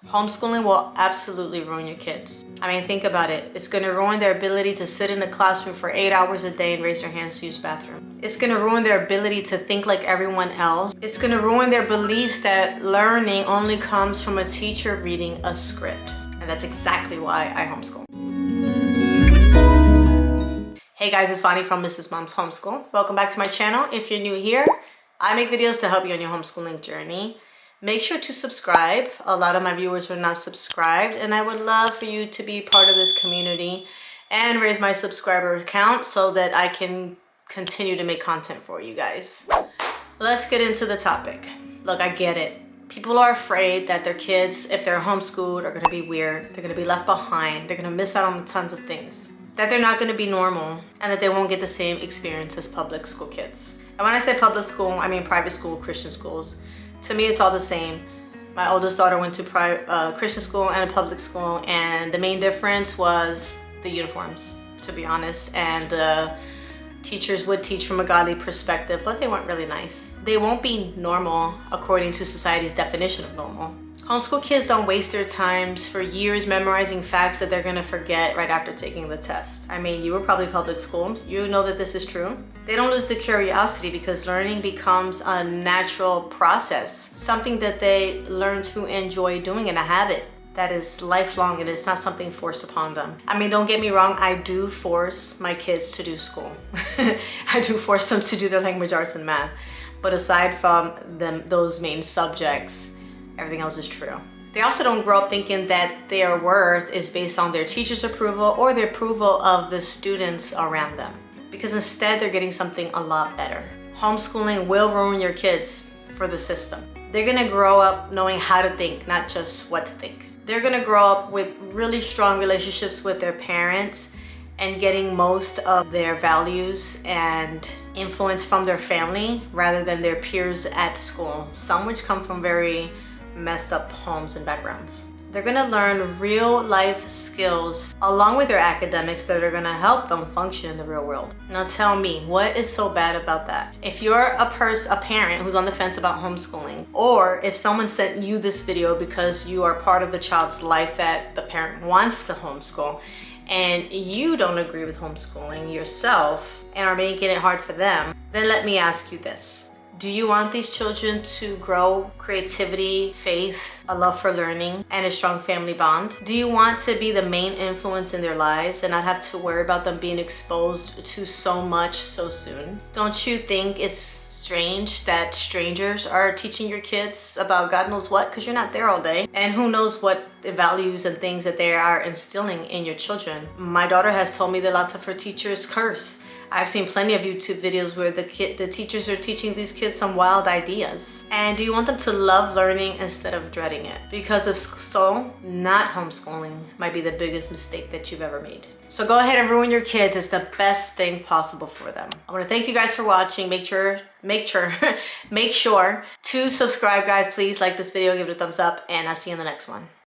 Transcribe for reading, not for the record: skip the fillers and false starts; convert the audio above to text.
Homeschooling will absolutely ruin your kids. I mean, think about it. It's going to ruin their ability to sit in a classroom for 8 hours a day and raise their hands to use the bathroom. It's going to ruin their ability to think like everyone else. It's going to ruin their beliefs that learning only comes from a teacher reading a script. And that's exactly why I homeschool. Hey guys, it's Vani from Mrs. Mom's Homeschool. Welcome back to my channel. If you're new here, I make videos to help you on your homeschooling journey. Make sure to subscribe. A lot of my viewers are not subscribed, and I would love for you to be part of this community and raise my subscriber count so that I can continue to make content for you guys. Let's get into the topic. Look, I get it. People are afraid that their kids, if they're homeschooled, are going to be weird. They're going to be left behind. They're going to miss out on tons of things. That they're not going to be normal, and that they won't get the same experience as public school kids. And when I say public school, I mean private school, Christian schools. To me, it's all the same. My oldest daughter went to Christian school and a public school, and the main difference was the uniforms, to be honest. And the teachers would teach from a godly perspective, but they weren't really nice. They won't be normal according to society's definition of normal. Homeschool kids don't waste their times for years memorizing facts that they're gonna forget right after taking the test. I mean, you were probably public schooled. You know that this is true. They don't lose the curiosity because learning becomes a natural process, something that they learn to enjoy doing, and a habit that is lifelong, and it's not something forced upon them. I mean, don't get me wrong, I do force my kids to do school. I do force them to do their language arts and math. But aside from those main subjects, everything else is true. They also don't grow up thinking that their worth is based on their teacher's approval or the approval of the students around them, because instead they're getting something a lot better. Homeschooling will ruin your kids for the system. They're gonna grow up knowing how to think, not just what to think. They're gonna grow up with really strong relationships with their parents and getting most of their values and influence from their family rather than their peers at school, some which come from very messed up homes and backgrounds. They're gonna learn real life skills along with their academics that are gonna help them function in the real world. Now tell me, what is so bad about that? If you're a parent who's on the fence about homeschooling, or if someone sent you this video because you are part of the child's life that the parent wants to homeschool, and you don't agree with homeschooling yourself and are making it hard for them, then let me ask you this. Do you want these children to grow creativity, faith, a love for learning, and a strong family bond? Do you want to be the main influence in their lives and not have to worry about them being exposed to so much so soon? Don't you think it's strange that strangers are teaching your kids about God knows what, because you're not there all day, and who knows what the values and things that they are instilling in your children? My daughter has told me that lots of her teachers curse. I've seen plenty of YouTube videos where the teachers are teaching these kids some wild ideas. And do you want them to love learning instead of dreading it? Because if so, not homeschooling might be the biggest mistake that you've ever made. So go ahead and ruin your kids. It's the best thing possible for them. I want to thank you guys for watching. Make sure to subscribe, guys. Please like this video, give it a thumbs up, and I'll see you in the next one.